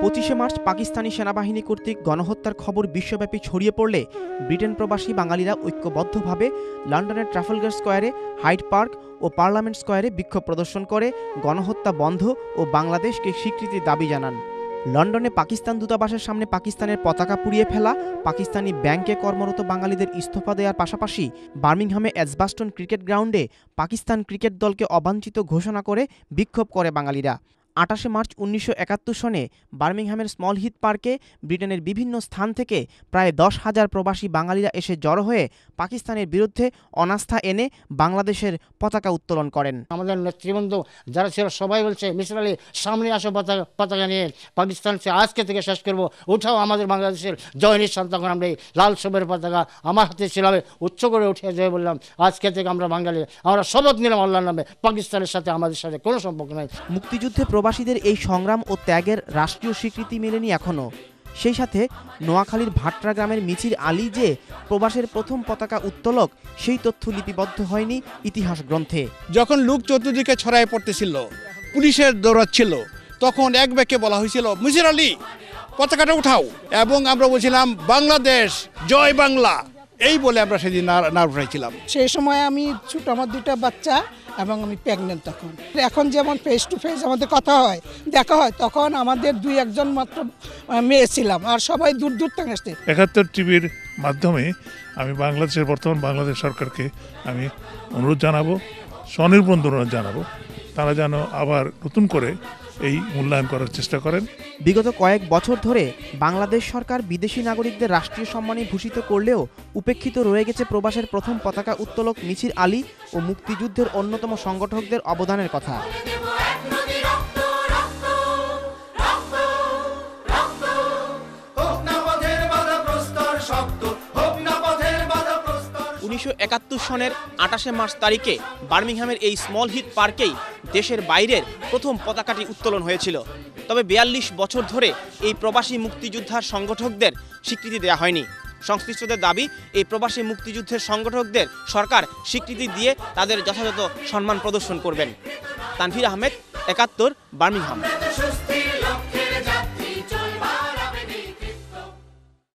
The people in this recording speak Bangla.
25 মার্চ পাকিস্তানি সেনাবাহিনী কর্তৃক গণহত্যার খবর বিশ্বব্যাপী ছড়িয়ে পড়লে ব্রিটেন প্রবাসী বাঙালিরা ঐক্যবদ্ধভাবে লন্ডনের ট্রাফালগার স্কয়ারে, হাইড পার্ক ও পার্লামেন্ট স্কয়ারে বিক্ষোভ প্রদর্শন করে গণহত্যা বন্ধ ও বাংলাদেশকে স্বীকৃতির দাবি জানান। লন্ডনে পাকিস্তান দূতাবাসের সামনে পাকিস্তানের পতাকা পুড়িয়ে ফেলা, পাকিস্তানি ব্যাংকে কর্মরত বাঙালিদের ইস্তফা দেওয়ার পাশাপাশি বার্মিংহামে এজবাস্টন ক্রিকেট গ্রাউন্ডে পাকিস্তান ক্রিকেট দলকে অবাঞ্ছিত ঘোষণা করে বিক্ষোভ করে বাঙালিরা। 28 মার্চ 1971 সনে বার্মিংহামের স্মল হিথ পার্কে ব্রিটেনের বিভিন্ন স্থান থেকে প্রায় 10,000 প্রবাসী বাঙালিরা এসে জড়ো হয়ে পাকিস্তানের বিরুদ্ধে অনাস্থা এনে বাংলাদেশের পতাকা উত্তোলন করেন। আমাদের নেতৃবৃন্দ যারা ছিল সবাই বলছে, মিসির আলী সামনে আসো পতাকা নিয়ে, পাকিস্তান আজকে থেকে শেষ করব, উঠাও আমাদের বাংলাদেশের জয় নিঃশান। তখন আমরা এই লাল সবের পতাকা আমার হাতে ছিল, উচ্চ করে উঠে জয় বললাম, আজকে থেকে আমরা বাঙালি, আমরা শপথ নিলাম আল্লাহর নামে, পাকিস্তানের সাথে আমাদের সাথে কোনো সম্পর্ক নাই। মুক্তিযুদ্ধে প্রবাসীদের এই সংগ্রাম ও ত্যাগের রাষ্ট্রীয় স্বীকৃতি মেলেনি এখনও। সেই সাথে নোয়াখালীর ভাট্রা গ্রামের মিছির আলী যে প্রবাসের প্রথম পতাকা উত্তোলক, সেই তথ্য লিপিবদ্ধ হয়নি ইতিহাস গ্রন্থে। যখন লোক চতুর্দিকে ছড়ায় পড়তেছিল, পুলিশের দৌড়াচ্ছিল, তখন এক ব্যাকে বলা হয়েছিল, মিছির আলী পতাকাটা উঠাও, এবং আমরা বলছিলাম বাংলাদেশ জয় বাংলা, এই বলে আমরা সেদিন না উঠাইছিলাম। সেই সময় আমি ছোট, আমার দুটা বাচ্চা এবং আমি প্রেগনেন্ট তখন। এখন যেমন ফেস টু ফেস আমাদের কথা হয়, দেখা হয়, তখন আমাদের 2-1 মাত্র মেয়ে ছিলাম, আর সবাই দূর দূর থেকে আসছে। 71 টিভির মাধ্যমে আমি বাংলাদেশের বর্তমান বাংলাদেশ সরকারকে আমি অনুরোধ জানাবো, স্বনির্বন্ধ অনুরোধ জানাবো, তারা যেন আবার নতুন করে এই মূল্যায়ন করার চেষ্টা করেন। বিগত কয়েক বছর ধরে বাংলাদেশ সরকার বিদেশি নাগরিকদের রাষ্ট্রীয় সম্মানে ভূষিত করলেও উপেক্ষিত রয়ে গেছে প্রবাসের প্রথম পতাকা উত্তোলক মিছির আলী ও মুক্তিযুদ্ধের অন্যতম সংগঠকদের অবদানের কথা। 1971 সনের 28 মার্চ তারিখে বার্মিংহামের এই স্মল হিথ পার্কেই দেশের বাইরের প্রথম পতাকাটি উত্তোলন হয়েছিল। তবে 42 বছর ধরে এই প্রবাসী মুক্তিযোদ্ধার সংগঠকদের স্বীকৃতি দেওয়া হয়নি। সংশ্লিষ্টদের দাবি, এই প্রবাসী মুক্তিযুদ্ধের সংগঠকদের সরকার স্বীকৃতি দিয়ে তাদের যথাযথ সম্মান প্রদর্শন করবেন। তানভীর আহমেদ, 71, বার্মিংহাম।